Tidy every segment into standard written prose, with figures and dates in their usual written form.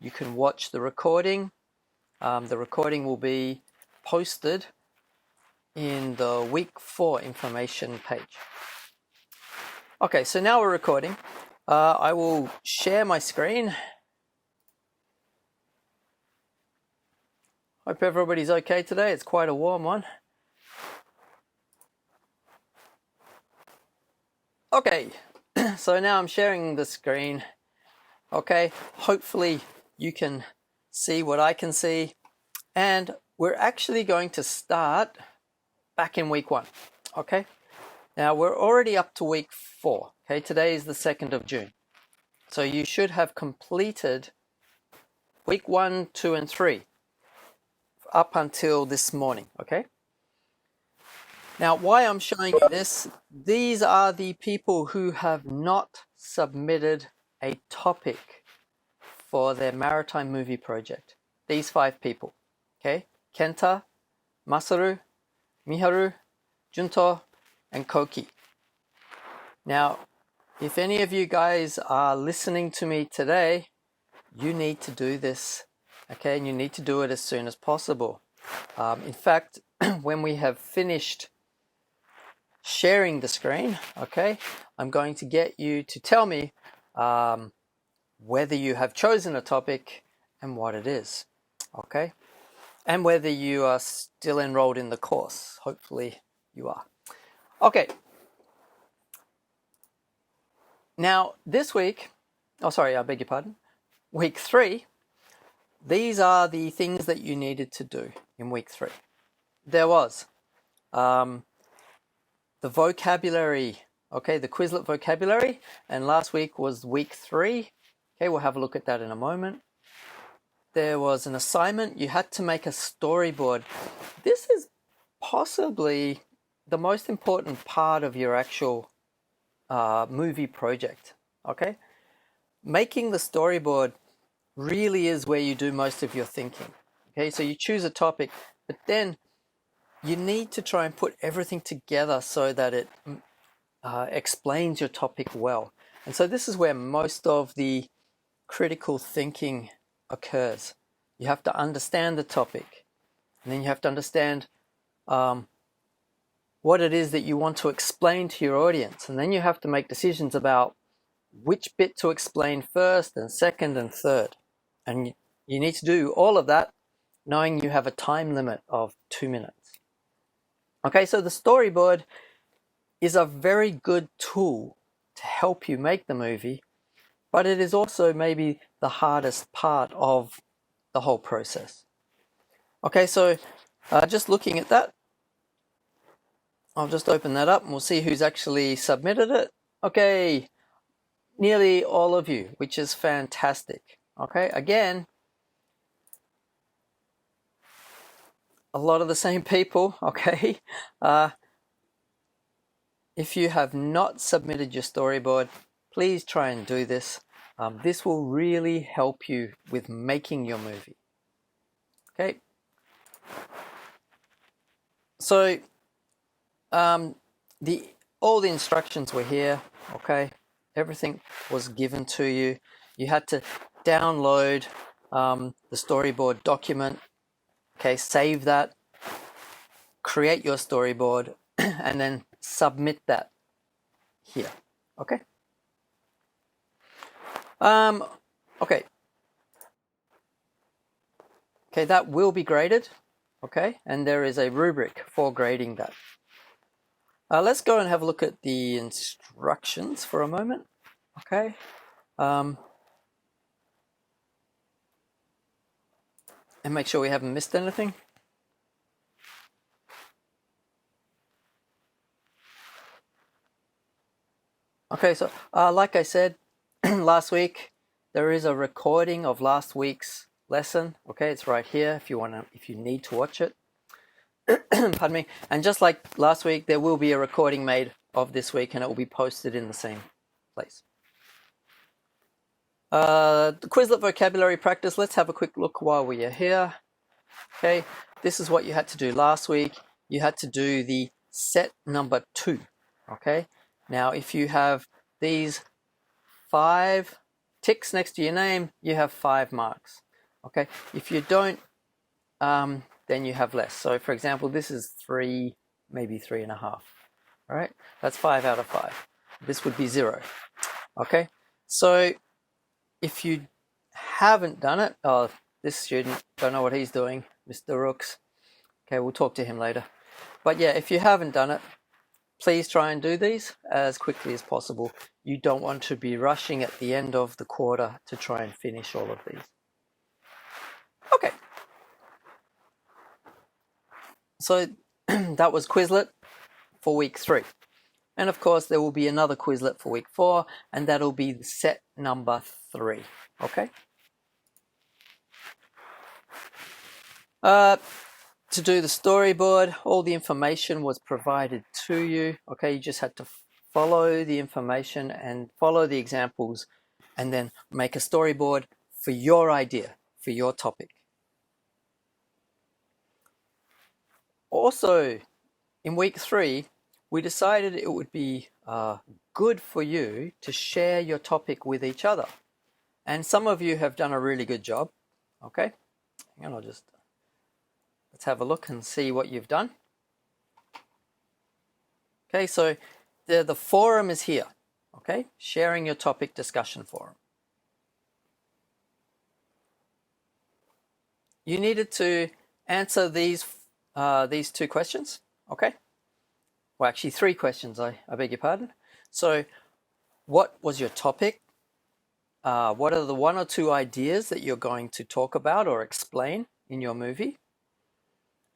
you can watch the recording. The recording will be posted in the week 4 information page. Okay, so now we're recording. I will share my screen. Hope everybody's okay today. It's quite a warm one. Okay, so now I'm sharing the screen. Okay, hopefully you can see what I can see. And we're actually going to start back in week 1. Okay, now we're already up to week 4. Okay, today is the 2nd of June. So you should have completed week 1, 2, and 3 up until this morning. Okay. Now, why I'm showing you this, these are the people who have not submitted a topic for their Maritime movie project. These 5 people, okay? Kenta, Masaru, Miharu, Junto, and Koki. Now, if any of you guys are listening to me today, you need to do this, okay? And you need to do it as soon as possible. In fact, when we have finished sharing the screen, okay, I'm going to get you to tell me whether you have chosen a topic and what it is, okay, and whether you are still enrolled in the course. Hopefully you are. Okay, now this week, I beg your pardon, week 3, these are the things that you needed to do in week 3. There was the vocabulary, okay, the Quizlet vocabulary, and last week was week 3. Okay, we'll have a look at that in a moment. There was an assignment. You had to make a storyboard. This is possibly the most important part of your actual movie project, okay? Making the storyboard really is where you do most of your thinking, okay? So you choose a topic, but then you need to try and put everything together so that it explains your topic well. And so this is where most of the critical thinking occurs. You have to understand the topic, and then you have to understand what it is that you want to explain to your audience, and then you have to make decisions about which bit to explain first and second and third. And you need to do all of that knowing you have a time limit of 2 minutes. Okay, so the storyboard is a very good tool to help you make the movie, but it is also maybe the hardest part of the whole process. Okay, so just looking at that, I'll just open that up and we'll see who's actually submitted it. Okay, nearly all of you, which is fantastic. Okay, again, a lot of the same people, okay? If you have not submitted your storyboard, please try and do this. This will really help you with making your movie. Okay. So all the instructions were here. Okay. Everything was given to you. You had to download the storyboard document. Okay, save that, create your storyboard, and then submit that here. Okay. Okay, that will be graded. Okay, and there is a rubric for grading that. Let's go and have a look at the instructions for a moment. Okay. And make sure we haven't missed anything. Okay, so like I said last week, there is a recording of last week's lesson. Okay, it's right here if you need to watch it. Pardon me. And just like last week, there will be a recording made of this week, and it will be posted in the same place. The Quizlet vocabulary practice. Let's have a quick look while we are here. Okay, this is what you had to do last week. You had to do the set number 2. Okay, now if you have these 5 ticks next to your name, you have 5 marks. Okay, if you don't, then you have less. So for example, this is 3, maybe 3.5. All right, that's 5 out of 5. This would be 0. Okay, so if you haven't done it, oh, this student, don't know what he's doing, Mr. Rooks. Okay, we'll talk to him later. But yeah, if you haven't done it, please try and do these as quickly as possible. You don't want to be rushing at the end of the quarter to try and finish all of these. Okay. So that was Quizlet for week 3. And of course, there will be another Quizlet for week 4, and that'll be set number 3. Okay? To do the storyboard, all the information was provided to you. Okay, you just had to follow the information and follow the examples, and then make a storyboard for your idea, for your topic. Also, in week 3, we decided it would be good for you to share your topic with each other. And some of you have done a really good job. Okay, hang on, let's have a look and see what you've done. Okay, so the forum is here. Okay, sharing your topic discussion forum. You needed to answer these 2 questions. Okay, well, actually 3 questions. I beg your pardon. So, what was your topic? What are the 1 or 2 ideas that you're going to talk about or explain in your movie?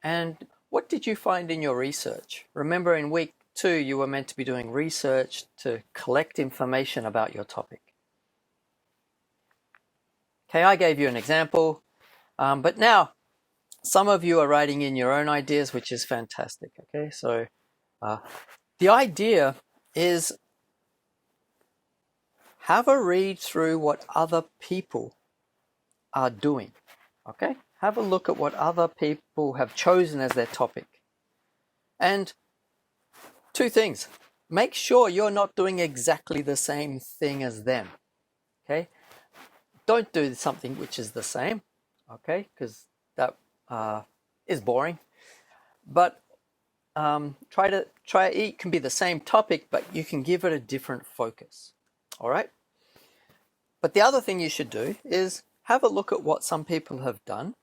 And what did you find in your research? Remember, in week 2, you were meant to be doing research to collect information about your topic. Okay, I gave you an example, but now some of you are writing in your own ideas, which is fantastic. Okay, so the idea is have a read through what other people are doing. Okay, have a look at what other people have chosen as their topic. And 2 things. Make sure you're not doing exactly the same thing as them. Okay, don't do something which is the same. Okay, because that is boring. But it can be the same topic, but you can give it a different focus. All right. But the other thing you should do is have a look at what some people have done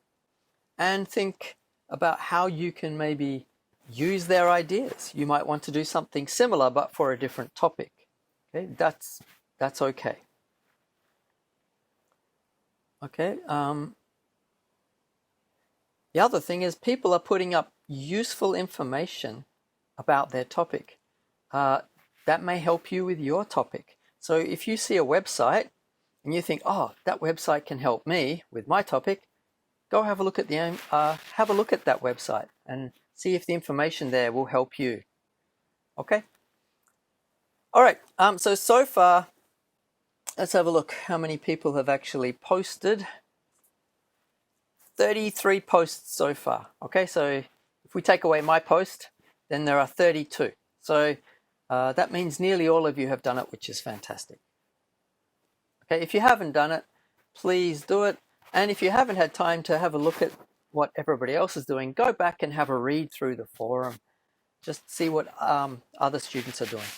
and think about how you can maybe use their ideas. You might want to do something similar, but for a different topic. Okay, that's okay. Okay. The other thing is people are putting up useful information about their topic. That may help you with your topic. So if you see a website and you think, oh, that website can help me with my topic, go have a look at that website and see if the information there will help you. Okay. All right. So far, let's have a look how many people have actually posted. 33 posts so far. Okay, so if we take away my post, then there are 32. So that means nearly all of you have done it, which is fantastic. Okay, if you haven't done it, please do it. And if you haven't had time to have a look at what everybody else is doing, go back and have a read through the forum. Just see what other students are doing.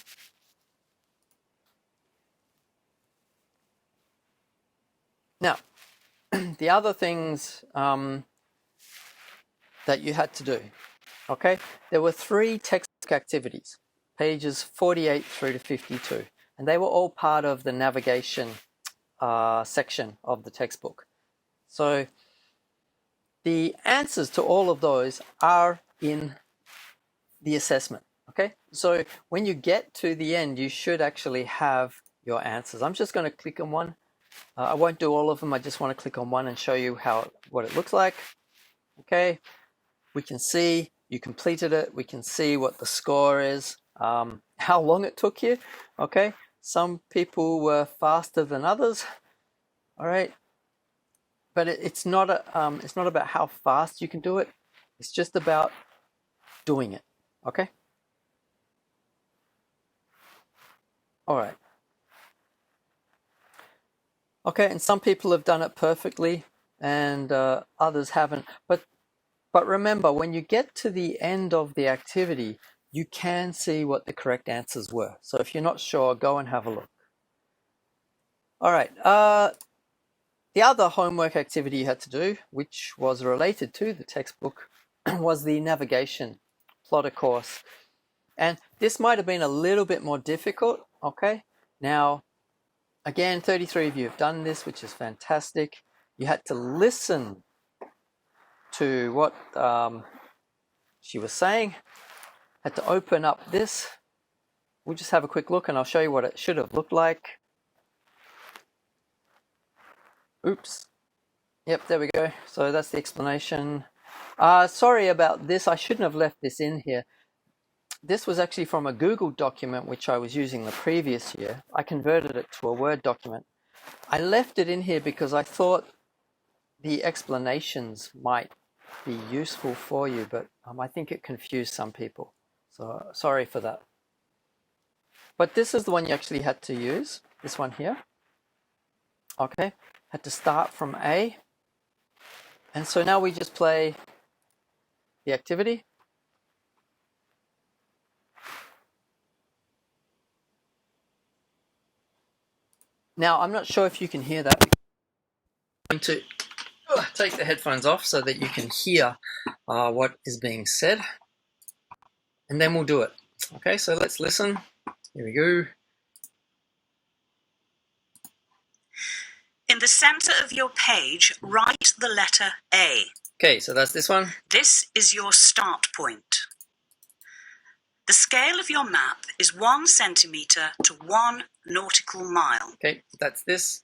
Now, the other things that you had to do, okay? There were 3 textbook activities, pages 48 through to 52, and they were all part of the navigation section of the textbook. So the answers to all of those are in the assessment, okay? So when you get to the end, you should actually have your answers. I'm just going to click on one. I won't do all of them. I just want to click on one and show you what it looks like. Okay, we can see you completed it. We can see what the score is, how long it took you. Okay, some people were faster than others. All right, but it's not about how fast you can do it. It's just about doing it. Okay. All right. Okay, and some people have done it perfectly and others haven't. But remember, when you get to the end of the activity, you can see what the correct answers were. So if you're not sure, go and have a look. All right. The other homework activity you had to do, which was related to the textbook, was the navigation plotter course. And this might have been a little bit more difficult, okay? Now, again, 33 of you have done this, which is fantastic. You had to listen to what she was saying, had to open up this. We'll just have a quick look and I'll show you what it should have looked like. Oops. Yep, there we go. So that's the explanation. Sorry about this. I shouldn't have left this in here. This was actually from a Google document which I was using the previous year. I converted it to a Word document. I left it in here because I thought the explanations might be useful for you, but I think it confused some people. So sorry for that. But this is the one you actually had to use, this one here. Okay, had to start from A. And so now we just play the activity. Now, I'm not sure if you can hear that. I'm going to take the headphones off so that you can hear what is being said. And then we'll do it. Okay, so let's listen. Here we go. In the center of your page, write the letter A. Okay, so that's this one. This is your start point. The scale of your map is 1 centimeter to 1 nautical mile. Okay, that's this.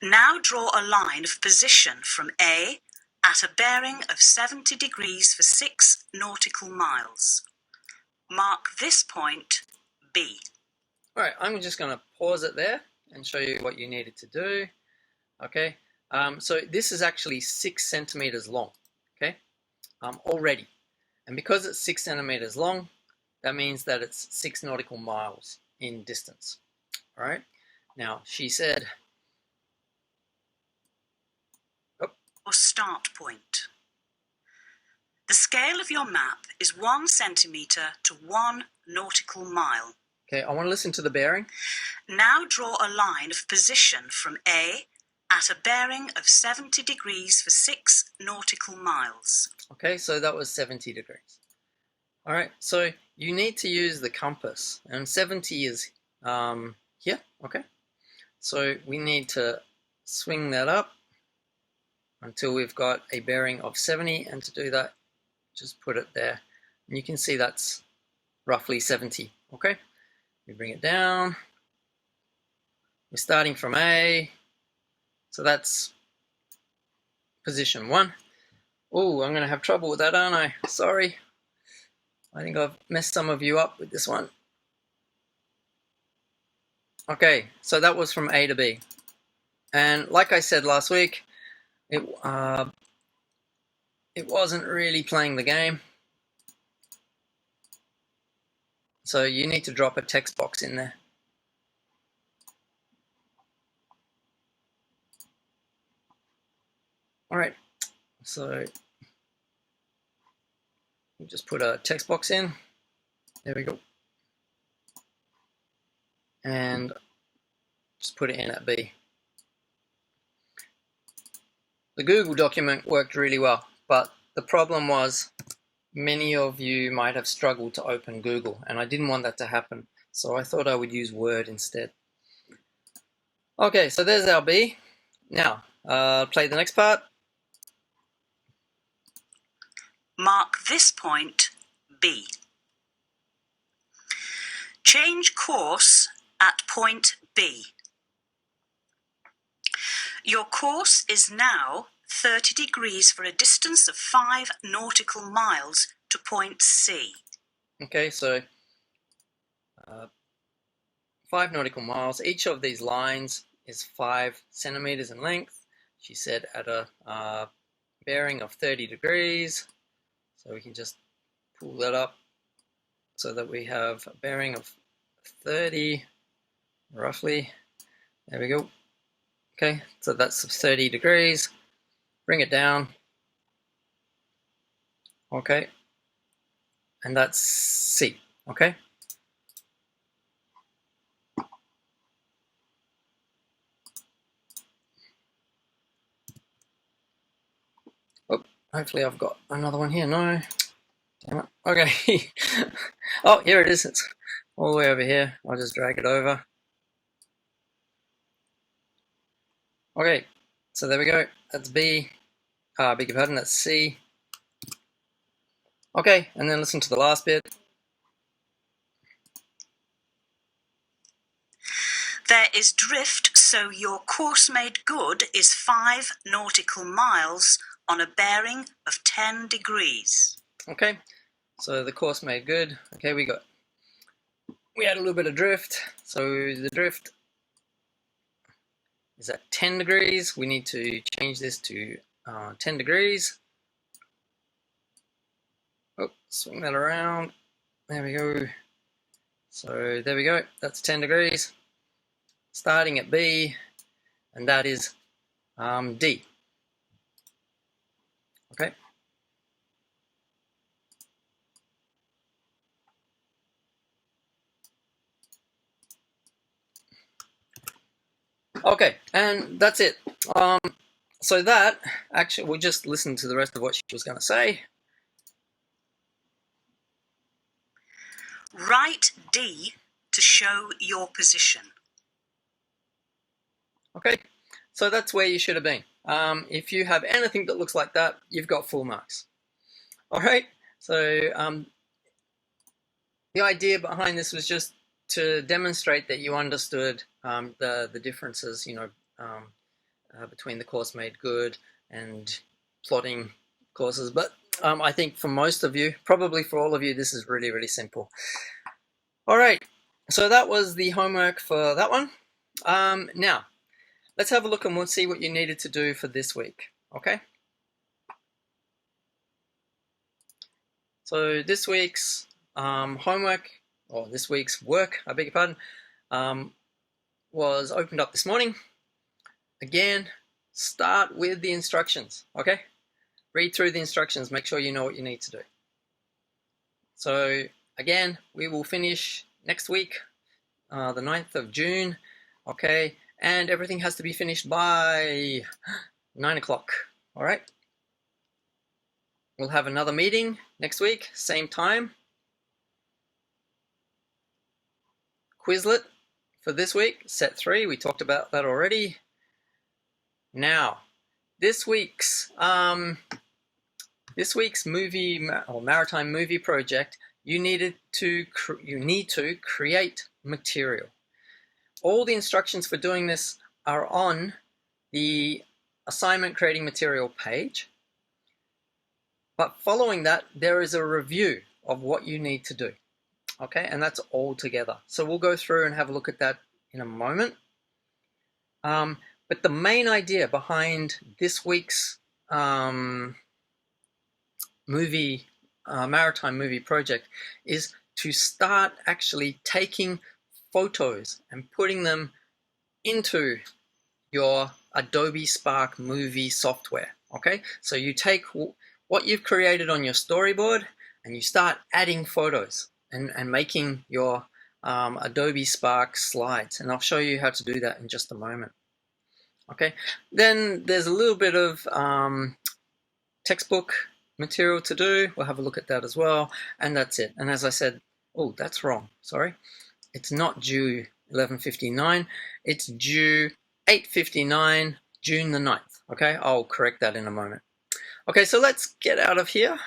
Now draw a line of position from A at a bearing of 70 degrees for 6 nautical miles. Mark this point B. All right, I'm just going to pause it there and show you what you needed to do. Okay, so this is actually 6 centimeters long, okay, already. And because it's 6 centimeters long, that means that it's 6 nautical miles in distance. All right, now she said, Your start point. The scale of your map is 1 centimeter to 1 nautical mile. Okay, I want to listen to the bearing. Now draw a line of position from A at a bearing of 70 degrees for 6 nautical miles. Okay, so that was 70 degrees. All right, so you need to use the compass, and 70 is here, okay? So we need to swing that up until we've got a bearing of 70, and to do that, just put it there. And you can see that's roughly 70, okay? We bring it down. We're starting from A, so that's position 1. Oh, I'm going to have trouble with that, aren't I? Sorry. I think I've messed some of you up with this one. Okay, so that was from A to B. And like I said last week, it wasn't really playing the game. So you need to drop a text box in there. All right, so we'll just put a text box in. There we go. And just put it in at B. The Google document worked really well, but the problem was many of you might have struggled to open Google, and I didn't want that to happen, so I thought I would use Word instead. Okay, so there's our B. Now, play the next part. Mark this point B. Change course at point B. Your course is now 30 degrees for a distance of 5 nautical miles to point C. Okay, so 5 nautical miles. Each of these lines is 5 centimeters in length. She said at a bearing of 30 degrees. So we can just pull that up so that we have a bearing of 30, roughly. There we go. Okay, so that's 30 degrees. Bring it down. Okay, and that's C. Okay. Oh, hopefully I've got another one here. No. Damn it. Okay. Oh, here it is. It's all the way over here. I'll just drag it over. Okay, so there we go. That's B. Beg your pardon, that's C. Okay, and then listen to the last bit. There is drift, so your course made good is 5 nautical miles on a bearing of 10 degrees. Okay, so the course made good. Okay, we had a little bit of drift. So the drift is at 10 degrees. We need to change this to 10 degrees. Oh, swing that around. There we go. So there we go. That's 10 degrees. Starting at B, and that is D. Okay. Okay, and that's it. So that, actually, we'll just listen to the rest of what she was going to say. Write D to show your position. Okay, so that's where you should have been. If you have anything that looks like that, you've got full marks. All right, so the idea behind this was just to demonstrate that you understood the differences, between the course made good and plotting courses. But I think for most of you, probably for all of you, this is really, really simple. All right, so that was the homework for that one. Now, let's have a look and we'll see what you needed to do for this week, okay? So this week's homework, or this week's work, I beg your pardon, was opened up this morning. Again, start with the instructions, okay? Read through the instructions, make sure you know what you need to do. So again, we will finish next week, the 9th of June, okay? And everything has to be finished by 9 o'clock, all right? We'll have another meeting next week, same time. Quizlet for this week, set 3, we talked about that already. Now, this week's movie or maritime movie project, you need to create material. All the instructions for doing this are on the assignment creating material page. But following that, there is a review of what you need to do. Okay, and that's all together. So we'll go through and have a look at that in a moment. But the main idea behind this week's maritime movie project is to start actually taking photos and putting them into your Adobe Spark movie software. Okay, so you take what you've created on your storyboard and you start adding photos and making your Adobe Spark slides, and I'll show you how to do that in just a moment. Okay, then there's a little bit of textbook material to do. We'll have a look at that as well, and that's it. And as I said, oh, that's wrong, sorry. It's not due 11:59, it's due 8:59, June the 9th. Okay, I'll correct that in a moment. Okay, so let's get out of here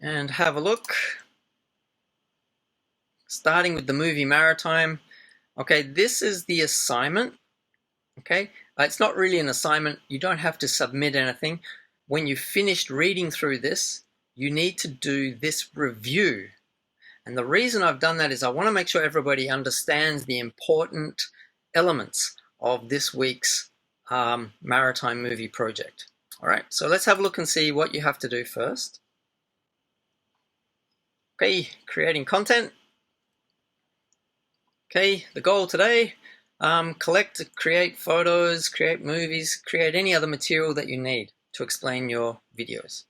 and have a look. Starting with the movie Maritime. Okay, this is the assignment. Okay, it's not really an assignment. You don't have to submit anything. When you've finished reading through this, you need to do this review. And the reason I've done that is I want to make sure everybody understands the important elements of this week's Maritime movie project. All right, so let's have a look and see what you have to do first. Okay, creating content. Okay, the goal today, create photos, create movies, create any other material that you need to explain your videos.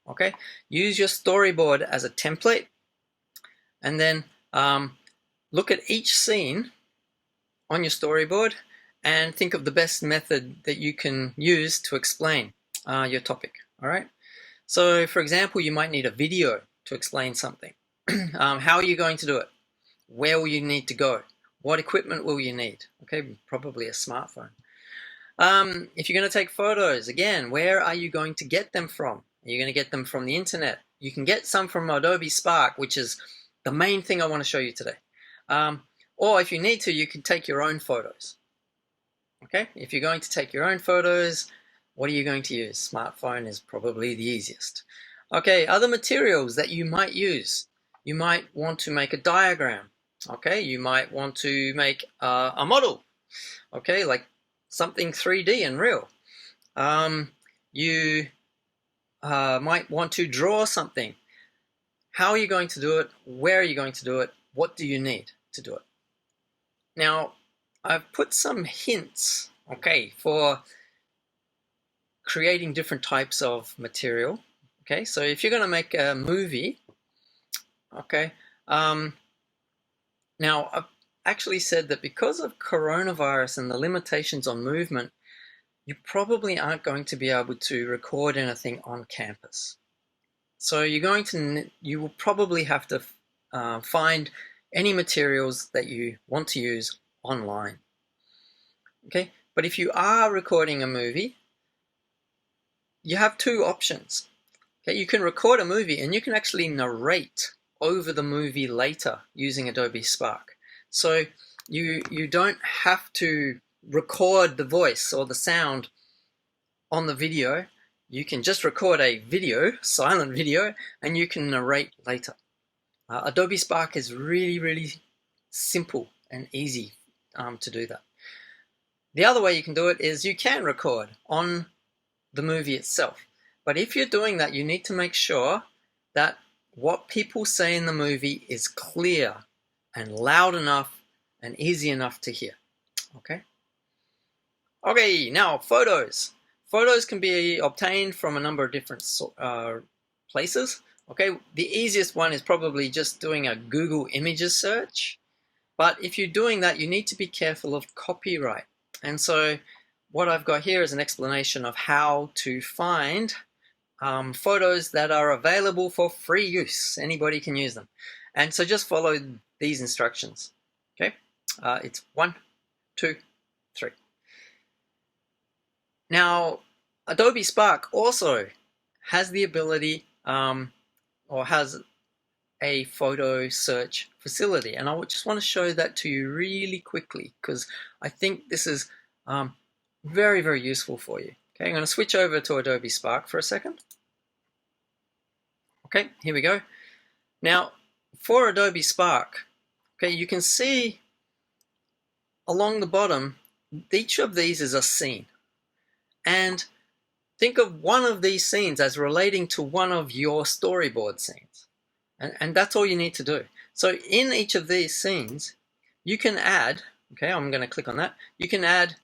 Okay, use your storyboard as a template, and then look at each scene on your storyboard and think of the best method that you can use to explain your topic. All right. So, for example, you might need a video to explain something. How are you going to do it? Where will you need to go? What equipment will you need? Okay, probably a smartphone. If you're going to take photos, again, where are you going to get them from? Are you going to get them from the internet? You can get some from Adobe Spark, which is the main thing I want to show you today. Or if you need to, you can take your own photos. Okay, if you're going to take your own photos, what are you going to use? Smartphone is probably the easiest. Okay, other materials that you might use. You might want to make a diagram. Okay, you might want to make a model. Okay, like something 3D and real. You might want to draw something. How are you going to do it? Where are you going to do it? What do you need to do it? Now, I've put some hints, okay, for creating different types of material. Okay, so if you're going to make a movie, okay, now I've actually said that because of coronavirus and the limitations on movement, you probably aren't going to be able to record anything on campus. So you will probably have to find any materials that you want to use online. Okay, but if you are recording a movie, you have two options. Okay, you can record a movie and you can actually narrate over the movie later using Adobe Spark. So you don't have to record the voice or the sound on the video. You can just record a video, silent video, and you can narrate later. Adobe Spark is really, really simple and easy to do that. The other way you can do it is you can record on the movie itself. But if you're doing that, you need to make sure that what people say in the movie is clear and loud enough and easy enough to hear. Okay? Okay, now photos. Photos can be obtained from a number of different places. Okay, the easiest one is probably just doing a Google Images search. But if you're doing that, you need to be careful of copyright. And so what I've got here is an explanation of how to find photos that are available for free use. Anybody can use them. And so just follow these instructions. Okay, it's 1, 2, 3. Now, Adobe Spark also has the ability or has a photo search facility, and I just want to show that to you really quickly because I think this is very, very useful for you. Okay, I'm going to switch over to Adobe Spark for a second. Okay, here we go. Now, for Adobe Spark, okay, you can see along the bottom, each of these is a scene. And think of one of these scenes as relating to one of your storyboard scenes. And that's all you need to do. So in each of these scenes, you can add, okay, I'm going to click on that. You can add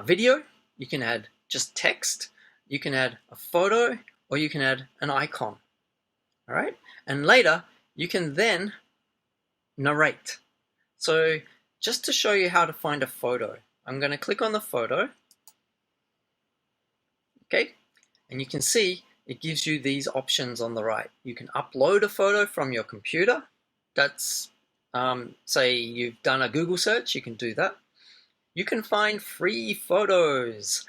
video, you can add just text, you can add a photo, or you can add an icon. All right? And later, you can then narrate. So just to show you how to find a photo, I'm going to click on the photo. Okay, and you can see it gives you these options on the right. You can upload a photo from your computer. That's, say you've done a Google search, you can do that. You can find free photos.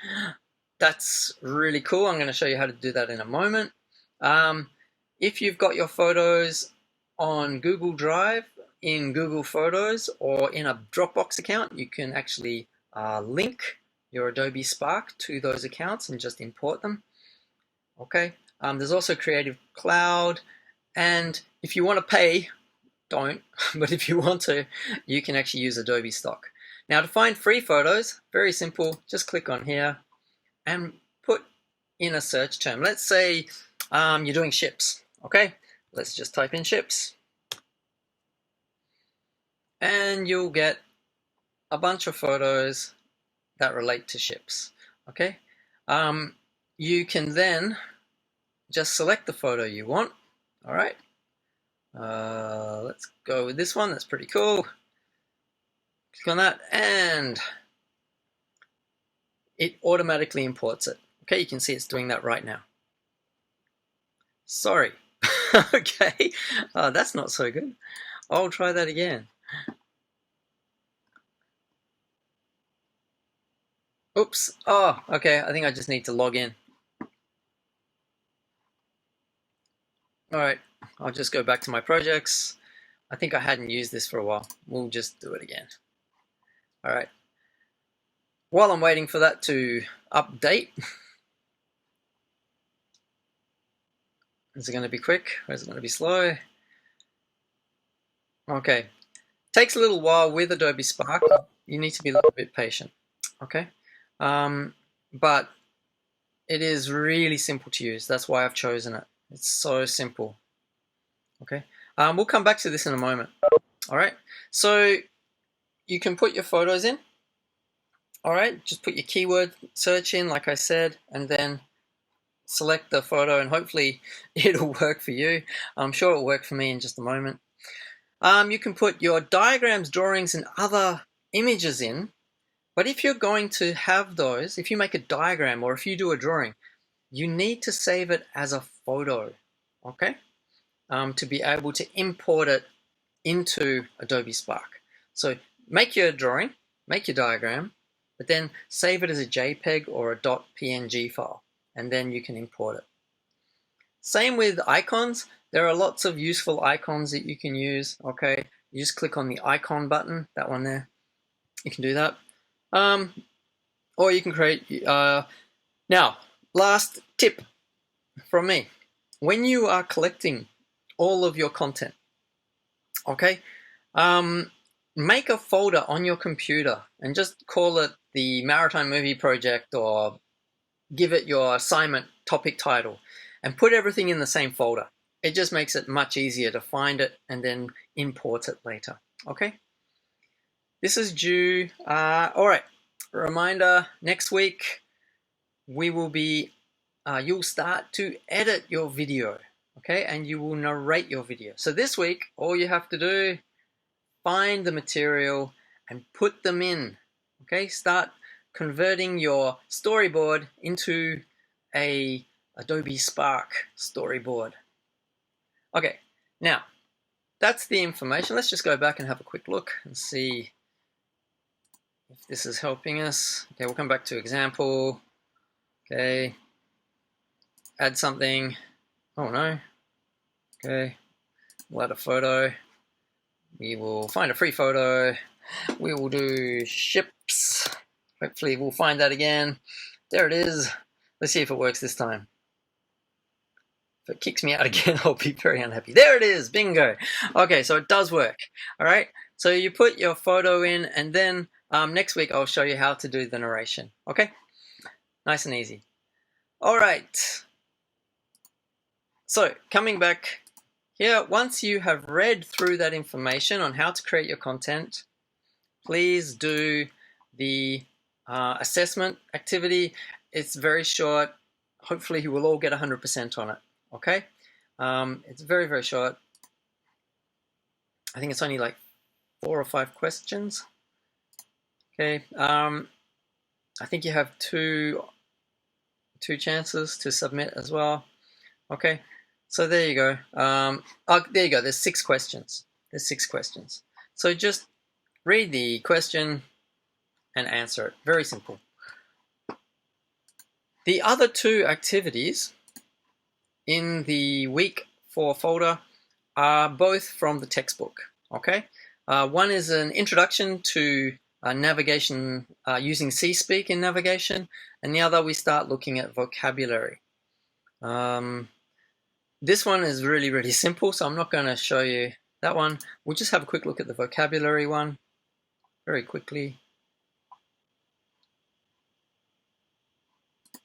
That's really cool. I'm going to show you how to do that in a moment. If you've got your photos on Google Drive, in Google Photos, or in a Dropbox account, you can actually link your Adobe Spark to those accounts and just import them. Okay, there's also Creative Cloud, and if you want to pay, don't, but if you want to, you can actually use Adobe Stock. Now to find free photos, very simple, just click on here and put in a search term. Let's say you're doing ships, okay? Let's just type in ships. And you'll get a bunch of photos that relate to ships. Okay, you can then just select the photo you want. All right, let's go with this one. That's pretty cool. Click on that and it automatically imports it. Okay, you can see it's doing that right now. Sorry. Okay, that's not so good. I'll try that again. Oops. Oh, okay, I think I just need to log in. All right, I'll just go back to my projects. I think I hadn't used this for a while. We'll just do it again. All right. While I'm waiting for that to update, is it going to be quick or is it going to be slow? Okay. Takes a little while with Adobe Spark. You need to be a little bit patient. Okay. But it is really simple to use. That's why I've chosen it. It's so simple. Okay. We'll come back to this in a moment. All right. So you can put your photos in. All right. Just put your keyword search in, like I said, and then select the photo, and hopefully it'll work for you. I'm sure it'll work for me in just a moment. You can put your diagrams, drawings, and other images in. But if you're going to have those, if you make a diagram or if you do a drawing, you need to save it as a photo, okay? To be able to import it into Adobe Spark. So make your drawing, make your diagram, but then save it as a JPEG or a .png file, and then you can import it. Same with icons. There are lots of useful icons that you can use, okay? You just click on the icon button, that one there. You can do that. Or you can create, now, last tip from me. When you are collecting all of your content, okay, make a folder on your computer and just call it the Maritime Movie Project, or give it your assignment topic title, and put everything in the same folder. It just makes it much easier to find it and then import it later, okay? This is due, all right, reminder, next week we will be, you'll start to edit your video, okay? And you will narrate your video. So this week, all you have to do, find the material and put them in, okay? Start converting your storyboard into a Adobe Spark storyboard. Okay, now, that's the information. Let's just go back and have a quick look and see if this is helping us. Okay, we'll come back to example. Okay, add something. Oh no. Okay, we'll add a photo. We will find a free photo. We will do ships. Hopefully we'll find that again. There it is. Let's see if it works this time. If it kicks me out again, I'll be very unhappy. There it is, bingo. Okay, so it does work. All right, so you put your photo in, and then next week I'll show you how to do the narration. Okay, nice and easy. All right, so coming back here, once you have read through that information on how to create your content, please do the assessment activity. It's very short. Hopefully you will all get 100% on it. Okay, it's very, very short. I think it's only like 4 or 5 questions. Okay, I think you have two chances to submit as well. Okay, so there you go. There you go. There's 6 questions. There's 6 questions. So just read the question and answer it. Very simple. The other 2 activities in the week 4 folder are both from the textbook. Okay, one is an introduction to navigation using C-Speak in navigation, and the other we start looking at vocabulary. This one is really, really simple, so I'm not going to show you that one. We'll just have a quick look at the vocabulary one very quickly.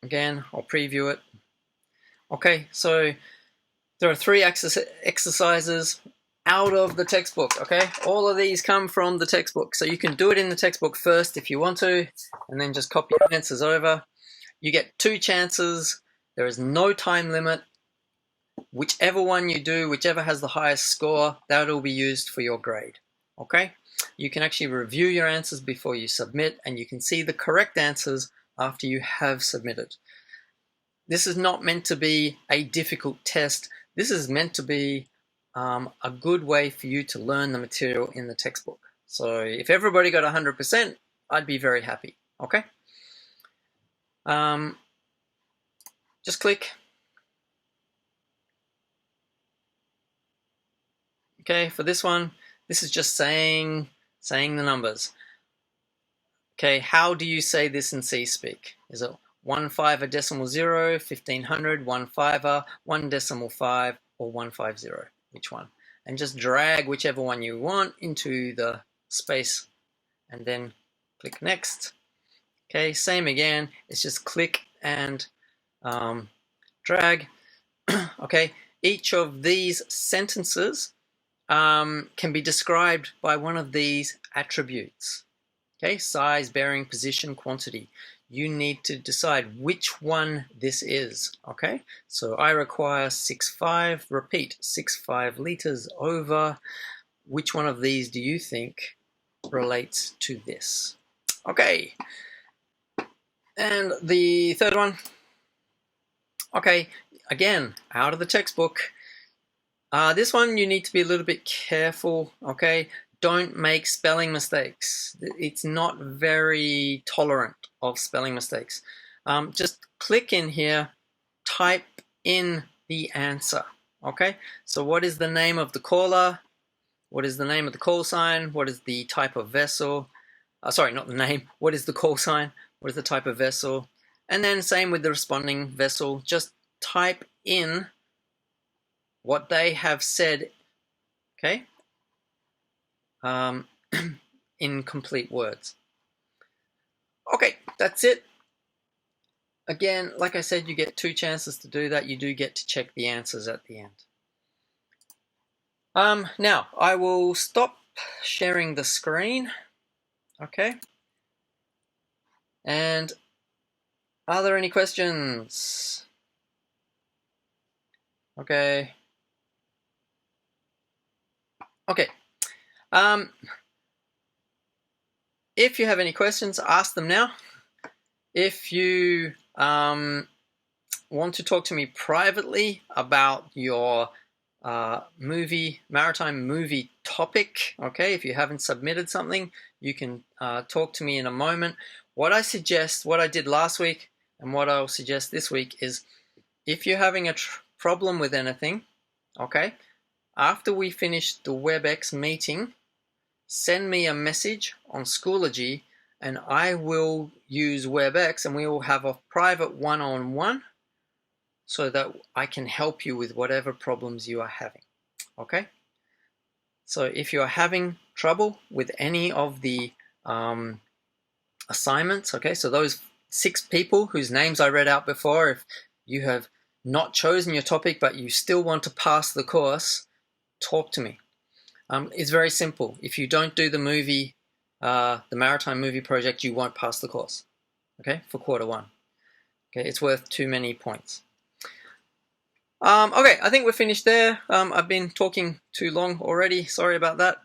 Again, I'll preview it. Okay, so there are 3 exercises. out of the textbook, okay? All of these come from the textbook. So you can do it in the textbook first if you want to, and then just copy your answers over. You get 2 chances. There is no time limit. Whichever one you do, whichever has the highest score, that will be used for your grade, okay? You can actually review your answers before you submit, and you can see the correct answers after you have submitted. This is not meant to be a difficult test. This is meant to be a good way for you to learn the material in the textbook. So if everybody got 100%, I'd be very happy, okay? Just click. Okay, for this one, this is just saying the numbers. Okay, how do you say this in C-Speak? Is it 1/5 decimal 0, 1500, 1/5, 1 decimal 5, or 150? Which one? And just drag whichever one you want into the space and then click next. Okay, same again. It's just click and drag. Okay, each of these sentences can be described by one of these attributes. Okay, size, bearing, position, quantity. You need to decide which one this is. Okay, so I require 6.5, repeat, 6.5 liters over. Which one of these do you think relates to this? Okay, and the third one. Okay, again, out of the textbook. This one you need to be a little bit careful, okay? Don't make spelling mistakes. It's not very tolerant of spelling mistakes. Just click in here, type in the answer, okay? So what is the name of the caller? What is the name of the call sign? What is the type of vessel? Sorry, not the name. What is the call sign? What is the type of vessel? And then same with the responding vessel. Just type in what they have said, okay, in complete words. Okay, that's it. Again, like I said, you get 2 chances to do that. You do get to check the answers at the end. Now, I will stop sharing the screen, okay? And are there any questions? Okay. Okay. If you have any questions, ask them now. If you want to talk to me privately about your maritime movie topic, okay, if you haven't submitted something, you can talk to me in a moment. What I suggest, what I did last week and what I'll suggest this week is, if you're having a problem with anything, okay, after we finish the WebEx meeting, send me a message on Schoology and I will use WebEx and we will have a private one-on-one so that I can help you with whatever problems you are having, okay? So if you are having trouble with any of the assignments, okay, so those 6 people whose names I read out before, if you have not chosen your topic but you still want to pass the course, talk to me. It's very simple. If you don't do the movie, the Maritime movie project, you won't pass the course, okay, for quarter 1. Okay, it's worth too many points. Okay, I think we're finished there. I've been talking too long already. Sorry about that.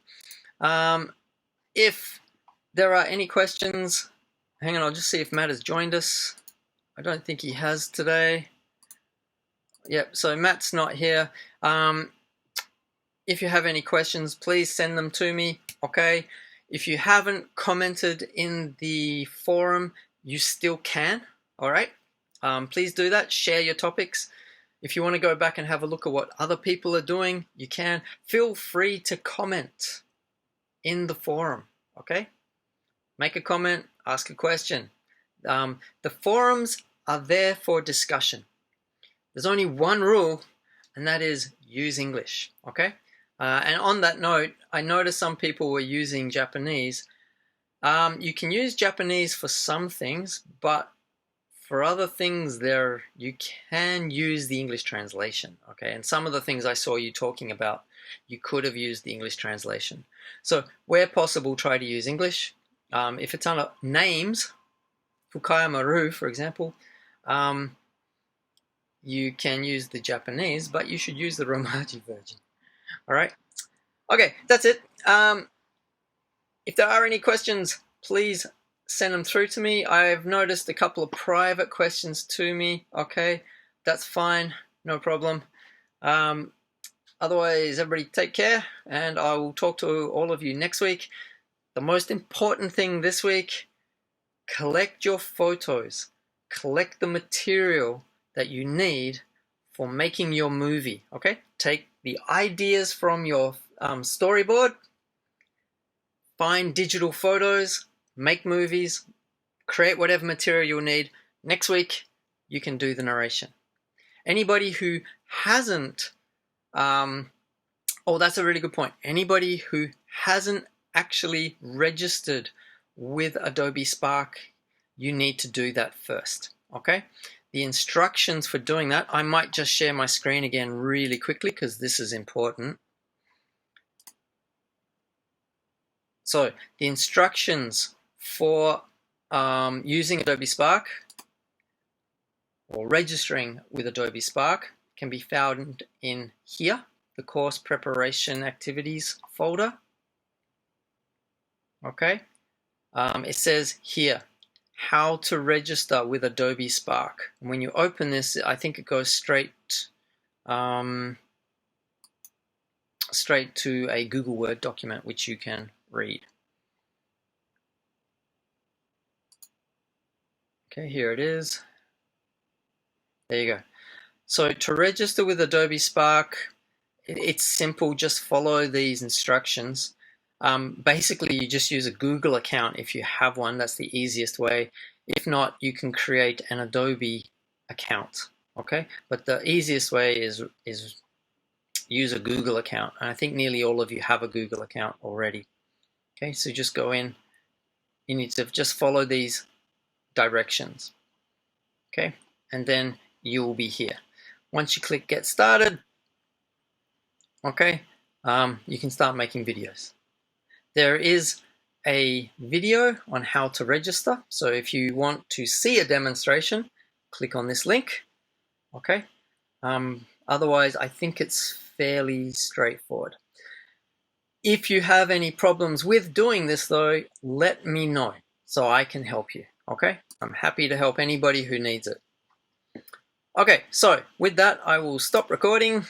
If there are any questions, hang on, I'll just see if Matt has joined us. I don't think he has today. Yep, so Matt's not here. If you have any questions, please send them to me, okay? If you haven't commented in the forum, you still can, all right? Please do that. Share your topics. If you want to go back and have a look at what other people are doing, you can. Feel free to comment in the forum, okay? Make a comment, ask a question. The forums are there for discussion. There's only one rule, and that is use English, okay? And on that note, I noticed some people were using Japanese. You can use Japanese for some things, but for other things you can use the English translation, okay? And some of the things I saw you talking about you could have used the English translation. So where possible, try to use English. If it's under names, Fukayamaru, for example, you can use the Japanese, but you should use the Romaji version. All right. Okay, that's it. If there are any questions, please send them through to me. I've noticed a couple of private questions to me. Okay, that's fine, no problem. Otherwise, everybody take care, and I will talk to all of you next week. The most important thing this week, collect your photos. Collect the material that you need for making your movie, okay? Take the ideas from your storyboard, find digital photos, make movies, create whatever material you'll need. Next week, you can do the narration. Anybody who hasn't, that's a really good point. Anybody who hasn't actually registered with Adobe Spark, you need to do that first, okay? The instructions for doing that, I might just share my screen again really quickly because this is important. So the instructions for using Adobe Spark or registering with Adobe Spark can be found in here, the course preparation activities folder. Okay, it says here how to register with Adobe Spark. And when you open this, I think it goes straight to a Google Word document which you can read. Okay, here it is. There you go. So to register with Adobe Spark, it's simple. Just follow these instructions. Basically, you just use a Google account if you have one. That's the easiest way. If not, you can create an Adobe account. Okay, but the easiest way is use a Google account. And I think nearly all of you have a Google account already. Okay, so just go in. You need to just follow these directions. Okay, and then you will be here. Once you click Get Started, okay, you can start making videos. There is a video on how to register. So if you want to see a demonstration, click on this link. Okay. Otherwise, I think it's fairly straightforward. If you have any problems with doing this, though, let me know so I can help you. Okay. I'm happy to help anybody who needs it. Okay, so with that, I will stop recording